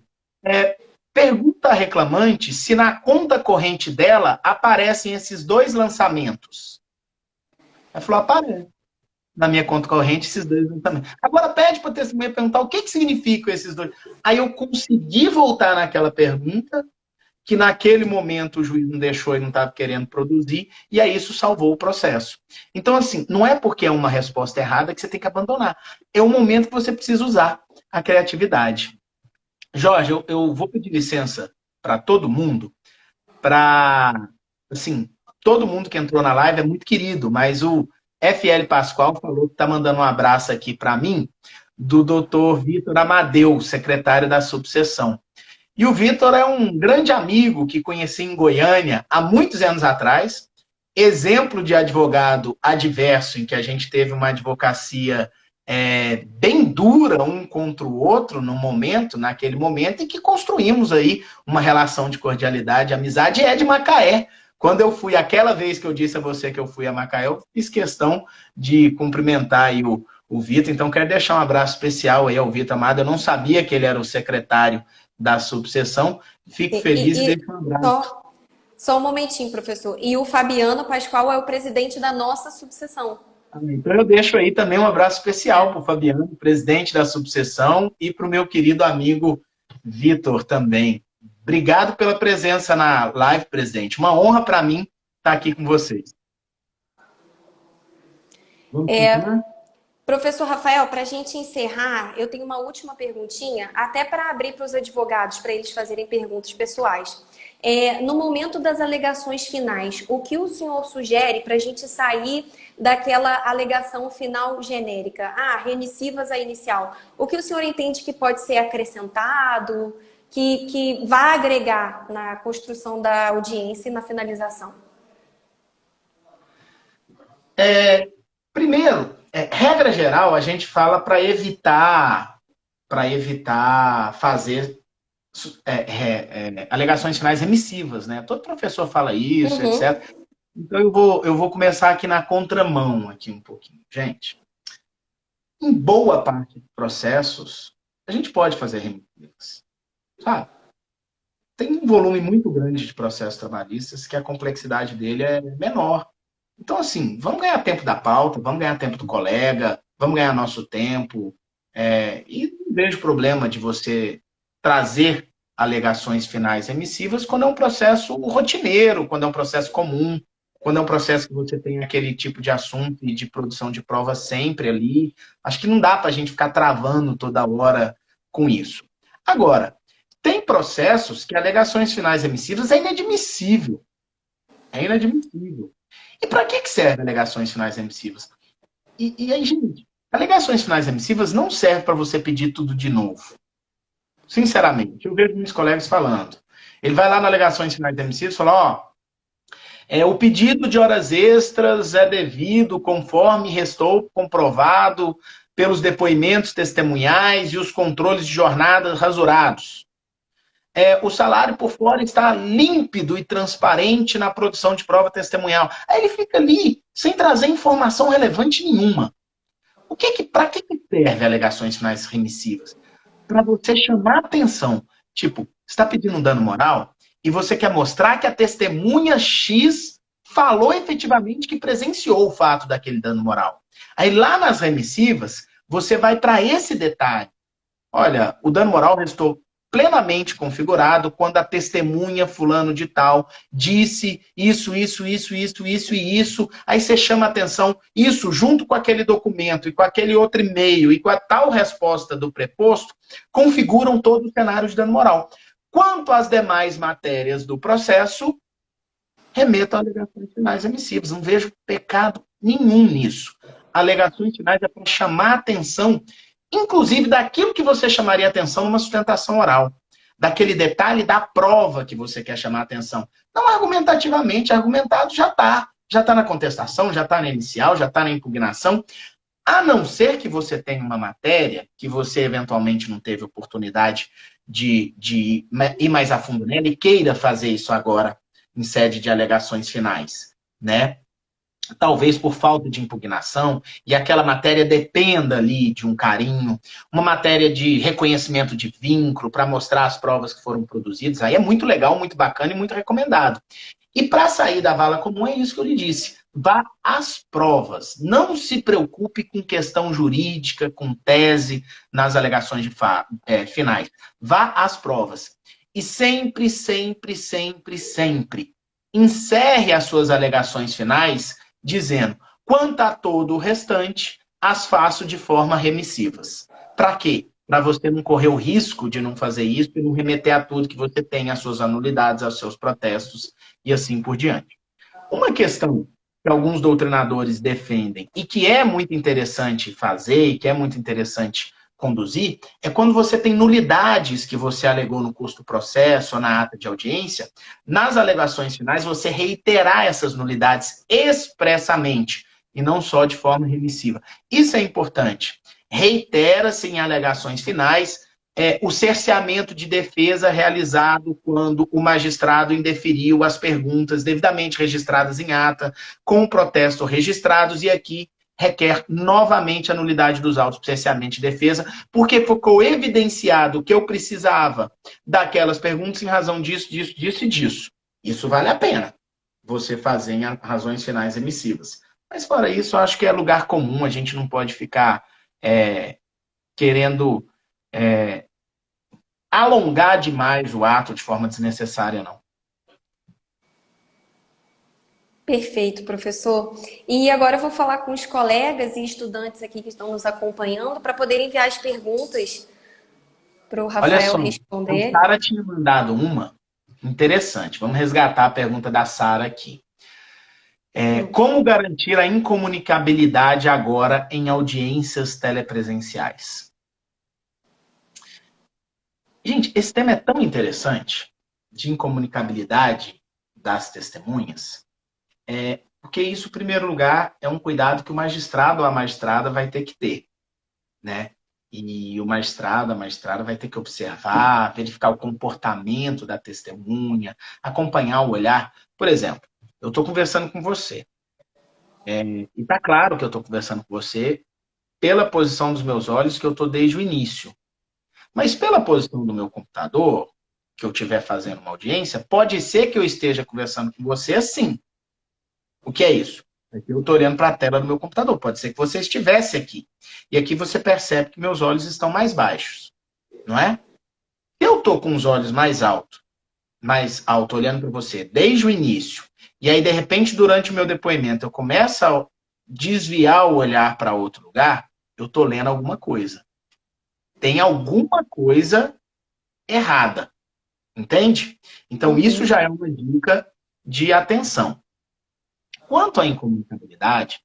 pergunta à reclamante se na conta corrente dela aparecem esses dois lançamentos. Ela falou, aparece. Na minha conta corrente, esses dois lançamentos. Agora pede para a testemunha perguntar o que significam esses dois. Aí eu consegui voltar naquela pergunta, que naquele momento o juiz não deixou e não estava querendo produzir, e aí isso salvou o processo. Então, assim, não é porque é uma resposta errada que você tem que abandonar. É um momento que você precisa usar a criatividade. Jorge, eu vou pedir licença para todo mundo, assim, todo mundo que entrou na live é muito querido, mas o FL Pascoal falou que está mandando um abraço aqui para mim, do doutor Vitor Amadeu, secretário da subseção. E o Vitor é um grande amigo que conheci em Goiânia há muitos anos atrás, exemplo de advogado adverso, em que a gente teve uma advocacia bem dura um contra o outro naquele momento, e que construímos aí uma relação de cordialidade, amizade, e é de Macaé. Quando eu fui, aquela vez que eu disse a você que eu fui a Macaé, eu fiz questão de cumprimentar aí o Vitor, então quero deixar um abraço especial aí ao Vitor Amado. Eu não sabia que ele era o secretário da subseção, fico feliz e deixo um abraço. Só um momentinho, professor. E o Fabiano Pascoal é o presidente da nossa subseção. Então eu deixo aí também um abraço especial para o Fabiano, presidente da subseção, e para o meu querido amigo Vitor também. Obrigado pela presença na live, presidente. Uma honra para mim estar aqui com vocês. Vamos continuar? Professor Rafael, para a gente encerrar, eu tenho uma última perguntinha, até para abrir para os advogados, para eles fazerem perguntas pessoais. No momento das alegações finais, o que o senhor sugere para a gente sair daquela alegação final genérica? Remissivas à inicial. O que o senhor entende que pode ser acrescentado, que vai agregar na construção da audiência e na finalização? Primeiro, regra geral, a gente fala para evitar fazer alegações finais remissivas, né? Todo professor fala isso, etc. Então eu vou começar aqui na contramão aqui um pouquinho. Gente, em boa parte dos processos, a gente pode fazer remissivas, sabe? Tem um volume muito grande de processos trabalhistas que a complexidade dele é menor. Então, assim, vamos ganhar tempo da pauta, vamos ganhar tempo do colega, vamos ganhar nosso tempo. E não vejo problema de você trazer alegações finais remissivas quando é um processo rotineiro, quando é um processo comum, quando é um processo que você tem aquele tipo de assunto e de produção de prova sempre ali. Acho que não dá para a gente ficar travando toda hora com isso. Agora, tem processos que alegações finais remissivas é inadmissível. É inadmissível. E para que servem alegações finais remissivas? E aí, gente, alegações finais remissivas não servem para você pedir tudo de novo. Sinceramente, eu vejo meus colegas falando. Ele vai lá na alegações finais remissivas e fala, ó, o pedido de horas extras é devido conforme restou comprovado pelos depoimentos testemunhais e os controles de jornada rasurados. O salário por fora está límpido e transparente na produção de prova testemunhal. Aí ele fica ali, sem trazer informação relevante nenhuma. Para que serve alegações finais remissivas? Para você chamar atenção. Tipo, você está pedindo um dano moral e você quer mostrar que a testemunha X falou efetivamente que presenciou o fato daquele dano moral. Aí lá nas remissivas, você vai para esse detalhe. Olha, o dano moral restou plenamente configurado quando a testemunha fulano de tal disse isso, isso, isso, isso, isso e isso. Aí você chama a atenção, isso junto com aquele documento e com aquele outro e-mail e com a tal resposta do preposto, configuram todo o cenário de dano moral. Quanto às demais matérias do processo, remeto a alegações finais remissivas. Não vejo pecado nenhum nisso. Alegações finais é para chamar a atenção, inclusive daquilo que você chamaria atenção numa sustentação oral. Daquele detalhe da prova que você quer chamar atenção. Não argumentativamente, argumentado já está. Já está na contestação, já está na inicial, já está na impugnação. A não ser que você tenha uma matéria que você eventualmente não teve oportunidade de ir mais a fundo nela e queira fazer isso agora em sede de alegações finais, né? Talvez por falta de impugnação, e aquela matéria dependa ali de um carinho, uma matéria de reconhecimento de vínculo para mostrar as provas que foram produzidas, aí é muito legal, muito bacana e muito recomendado. E para sair da vala comum é isso que eu lhe disse, vá às provas, não se preocupe com questão jurídica, com tese nas alegações finais, vá às provas. E sempre, sempre, sempre, sempre, encerre as suas alegações finais dizendo, quanto a todo o restante, as faço de forma remissivas. Para quê? Para você não correr o risco de não fazer isso e não remeter a tudo que você tem, às suas anulidades, aos seus protestos e assim por diante. Uma questão que alguns doutrinadores defendem e que é muito interessante fazer e que é muito interessante conduzir, é quando você tem nulidades que você alegou no curso do processo ou na ata de audiência, nas alegações finais você reiterar essas nulidades expressamente e não só de forma remissiva. Isso é importante. Reitera-se em alegações finais o cerceamento de defesa realizado quando o magistrado indeferiu as perguntas devidamente registradas em ata, com o protesto registrados, e aqui requer novamente a nulidade dos autos de cerceamento de defesa, porque ficou evidenciado que eu precisava daquelas perguntas em razão disso, disso, disso e disso. Isso vale a pena, você fazer em razões finais emissivas. Mas fora isso, eu acho que é lugar comum, a gente não pode ficar querendo alongar demais o ato de forma desnecessária, não. Perfeito, professor. E agora eu vou falar com os colegas e estudantes aqui que estão nos acompanhando para poder enviar as perguntas para o Rafael responder. A Sara tinha mandado uma interessante. Vamos resgatar a pergunta da Sara aqui. Como garantir a incomunicabilidade agora em audiências telepresenciais? Gente, esse tema é tão interessante, de incomunicabilidade das testemunhas, porque isso, em primeiro lugar, é um cuidado que o magistrado ou a magistrada vai ter que ter, né? E o magistrado, a magistrada vai ter que observar, verificar o comportamento da testemunha, acompanhar o olhar. Por exemplo, eu estou conversando com você, e está claro que eu estou conversando com você pela posição dos meus olhos, que eu estou desde o início. Mas pela posição do meu computador, que eu estiver fazendo uma audiência, pode ser que eu esteja conversando com você assim. O que é isso? Eu estou olhando para a tela do meu computador. Pode ser que você estivesse aqui. E aqui você percebe que meus olhos estão mais baixos. Não é? Se eu tô com os olhos mais alto, olhando para você, desde o início, e aí, de repente, durante o meu depoimento, eu começo a desviar o olhar para outro lugar, eu tô lendo alguma coisa. Tem alguma coisa errada, entende? Então, isso Uhum. já é uma dica de atenção. Quanto à incomunicabilidade,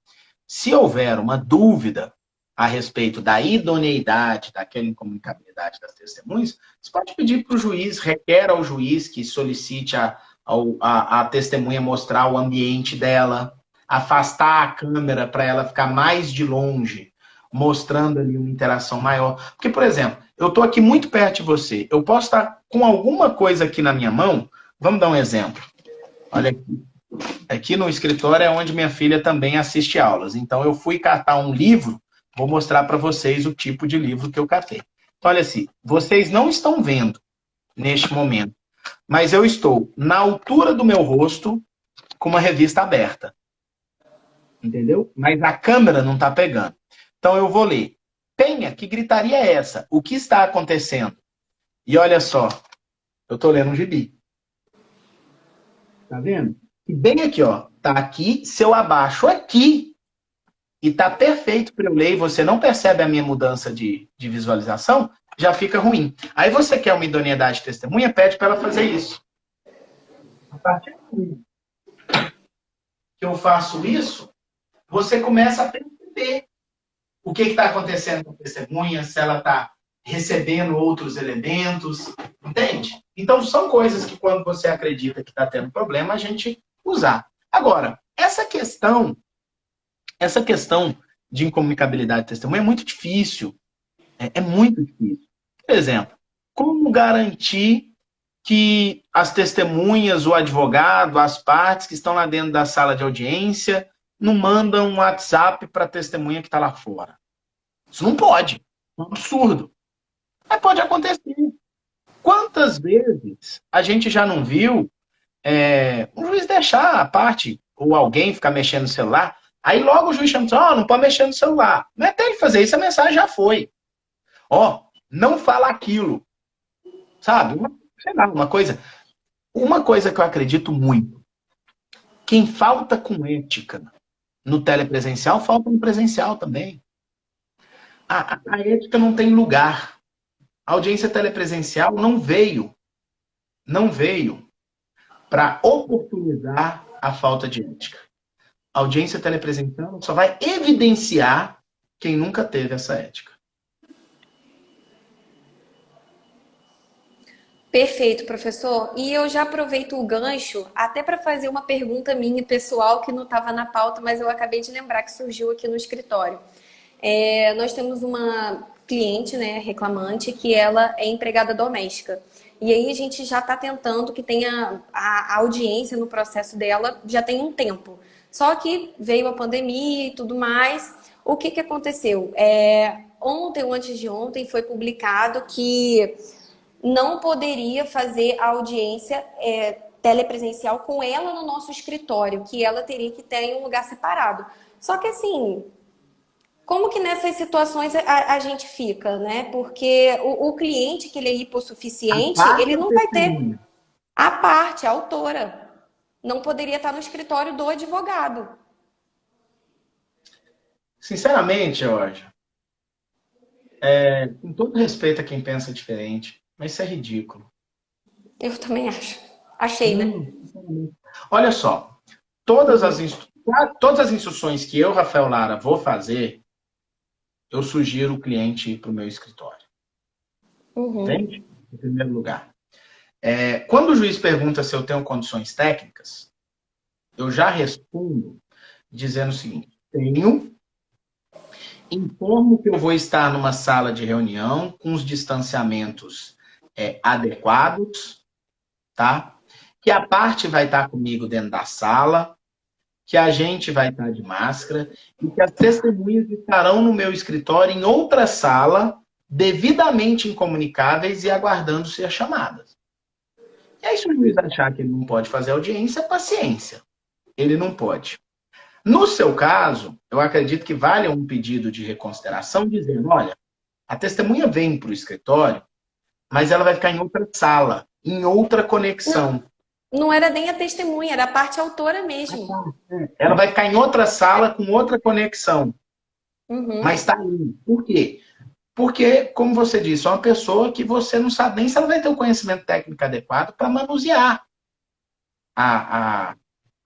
se houver uma dúvida a respeito da idoneidade daquela incomunicabilidade das testemunhas, você pode pedir para o juiz, requer ao juiz que solicite a testemunha mostrar o ambiente dela, afastar a câmera para ela ficar mais de longe, mostrando ali uma interação maior. Porque, por exemplo, eu estou aqui muito perto de você, eu posso estar com alguma coisa aqui na minha mão, vamos dar um exemplo. Olha aqui. Aqui no escritório é onde minha filha também assiste aulas. Então eu fui catar um livro, vou mostrar para vocês o tipo de livro que eu catei. Então, olha assim, vocês não estão vendo neste momento, mas eu estou na altura do meu rosto com uma revista aberta. Entendeu? Mas a câmera não está pegando. Então eu vou ler. Penha, que gritaria é essa? O que está acontecendo? E olha só, eu estou lendo um gibi. Tá vendo? E bem aqui, ó. Tá aqui, se eu abaixo aqui, e tá perfeito para eu ler, e você não percebe a minha mudança de visualização, já fica ruim. Aí você quer uma idoneidade de testemunha, pede para ela fazer isso. A partir do momento que eu faço isso, você começa a perceber o que está acontecendo com a testemunha, se ela está recebendo outros elementos, entende? Então, são coisas que quando você acredita que está tendo problema, a gente usar. Agora, essa questão de incomunicabilidade de testemunha é muito difícil. É muito difícil. Por exemplo, como garantir que as testemunhas, o advogado, as partes que estão lá dentro da sala de audiência não mandam um WhatsApp para a testemunha que está lá fora? Isso não pode. É um absurdo. Mas pode acontecer. Quantas vezes a gente já não viu um juiz deixar a parte ou alguém ficar mexendo no celular? Aí logo o juiz chama e diz, não pode mexer no celular. Mas até ele fazer isso, a mensagem já foi. Não fala aquilo. Sabe? Sei lá, uma coisa que eu acredito muito. Quem falta com ética no telepresencial, falta no presencial também. A ética não tem lugar. A audiência telepresencial não veio para oportunizar a falta de ética. A audiência telepresencial só vai evidenciar quem nunca teve essa ética. Perfeito, professor. E eu já aproveito o gancho até para fazer uma pergunta minha pessoal que não estava na pauta, mas eu acabei de lembrar que surgiu aqui no escritório. Nós temos uma cliente, né, reclamante, que ela é empregada doméstica. E aí a gente já está tentando que tenha a audiência no processo dela já tem um tempo. Só que veio a pandemia e tudo mais. O que aconteceu? Ontem ou antes de ontem foi publicado que não poderia fazer a audiência telepresencial com ela no nosso escritório, que ela teria que ter em um lugar separado. Só que assim, como que nessas situações a gente fica, né? Porque o cliente que ele é A hipossuficiente, parte ele da não vai ter testemunha. a parte, a autora. Não poderia estar no escritório do advogado. Sinceramente, Jorge, com todo respeito a quem pensa diferente, mas isso é ridículo. Eu também acho. Achei, né? Sinceramente. Olha só, todas as instruções que eu, Rafael Lara, vou fazer, eu sugiro o cliente ir para o meu escritório. Uhum. Entende? Em primeiro lugar. Quando o juiz pergunta se eu tenho condições técnicas, eu já respondo dizendo o seguinte: tenho, informo que eu vou estar numa sala de reunião com os distanciamentos adequados, tá? Que a parte vai estar comigo dentro da sala, que a gente vai estar de máscara e que as testemunhas estarão no meu escritório em outra sala, devidamente incomunicáveis e aguardando ser chamadas. E aí, se o juiz achar que ele não pode fazer audiência, paciência. Ele não pode. No seu caso, eu acredito que vale um pedido de reconsideração, dizendo, olha, a testemunha vem para o escritório, mas ela vai ficar em outra sala, em outra Não, conexão. não era nem a testemunha, era a parte autora mesmo. Ela vai ficar em outra sala com outra conexão, mas Uhum. está aí. Por quê? Porque, como você disse, é uma pessoa que você não sabe nem se ela vai ter o conhecimento técnico adequado para manusear a,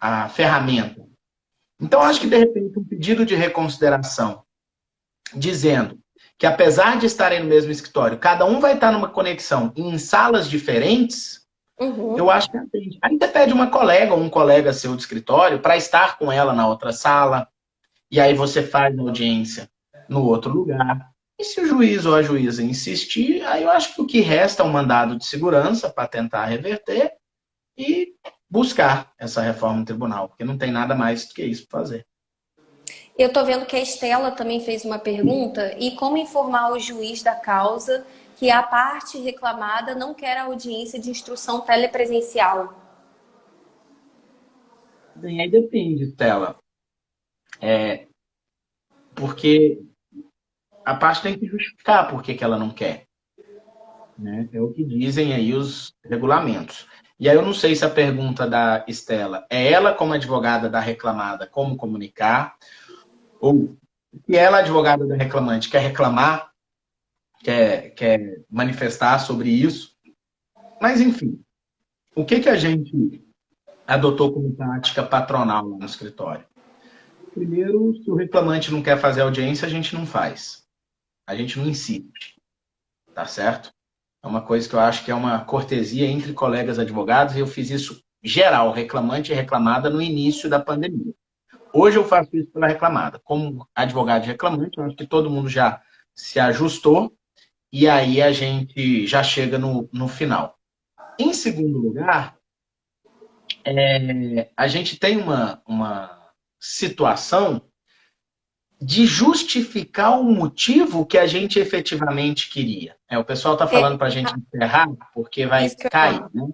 a ferramenta. Então, acho que, de repente, um pedido de reconsideração, dizendo que, apesar de estarem no mesmo escritório, cada um vai estar numa conexão em salas diferentes, eu Uhum. acho que atende. Aí você pede uma colega ou um colega seu de escritório para estar com ela na outra sala, e aí você faz a audiência no outro lugar. E se o juiz ou a juíza insistir, aí eu acho que o que resta é um mandado de segurança para tentar reverter e buscar essa reforma no tribunal, porque não tem nada mais do que isso para fazer. Eu tô vendo que a Estela também fez uma pergunta e como informar o juiz da causa que a parte reclamada não quer a audiência de instrução telepresencial. Bem, aí depende, Stella, porque a parte tem que justificar por que que ela não quer, né? É o que dizem aí os regulamentos. E aí eu não sei se a pergunta da Estela é ela como advogada da reclamada, como comunicar, ou se ela, advogada da reclamante, quer reclamar, quer manifestar sobre isso. Mas, enfim, o que que a gente adotou como prática patronal lá no escritório? Primeiro, se o reclamante não quer fazer audiência, a gente não faz. A gente não insiste, tá certo? É uma coisa que eu acho que é uma cortesia entre colegas advogados, e eu fiz isso geral, reclamante e reclamada, no início da pandemia. Hoje eu faço isso pela reclamada. Como advogado de reclamante, eu acho que todo mundo já se ajustou, e aí a gente já chega no final. Em segundo lugar, a gente tem uma situação de justificar o motivo que a gente efetivamente queria. O pessoal está falando É, para a gente encerrar porque vai isso que eu ia cair, falar. né?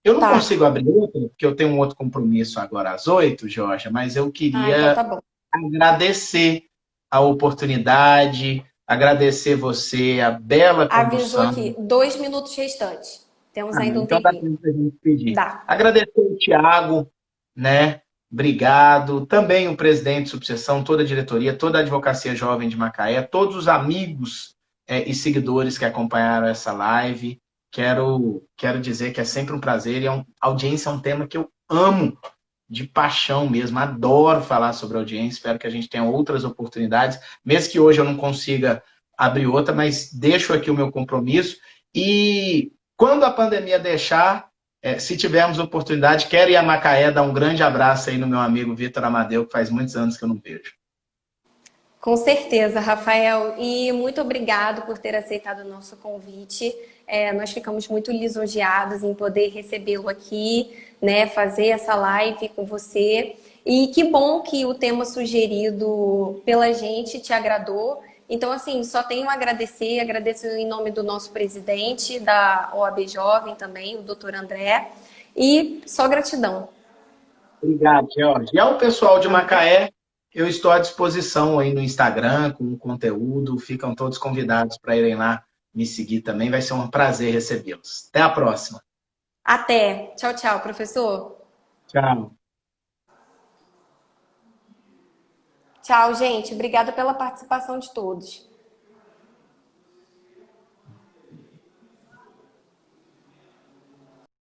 Eu não Tá. consigo abrir outra, porque eu tenho um outro compromisso agora às 8, Jorge, mas eu Ah, então queria tá bom. agradecer a oportunidade, agradecer você, a bela Avisou condução. aqui, 2 minutos restantes. Temos ainda um Então dá tempinho. tempo para a gente pedir. Dá. Agradecer o Tiago, né? Obrigado. Também o presidente de subseção, toda a diretoria, toda a advocacia jovem de Macaé, todos os amigos e seguidores que acompanharam essa live. Quero dizer que é sempre um prazer e audiência é um tema que eu amo de paixão mesmo. Adoro falar sobre audiência. Espero que a gente tenha outras oportunidades, mesmo que hoje eu não consiga abrir outra, mas deixo aqui o meu compromisso. E quando a pandemia deixar, se tivermos oportunidade, quero ir a Macaé, dar um grande abraço aí no meu amigo Vitor Amadeu, que faz muitos anos que eu não vejo. Com certeza, Rafael. E muito obrigado por ter aceitado o nosso convite. Nós ficamos muito lisonjeados em poder recebê-lo aqui, né, fazer essa live com você. E que bom que o tema sugerido pela gente te agradou. Então, assim, só tenho a agradecer, agradeço em nome do nosso presidente da OAB Jovem também, o doutor André, e só gratidão. Obrigado, George. E ao pessoal de Macaé, eu estou à disposição aí no Instagram com o conteúdo. Ficam todos convidados para irem lá me seguir também. Vai ser um prazer recebê-los. Até a próxima. Até. Tchau, tchau, professor. Tchau. Tchau, gente. Obrigada pela participação de todos.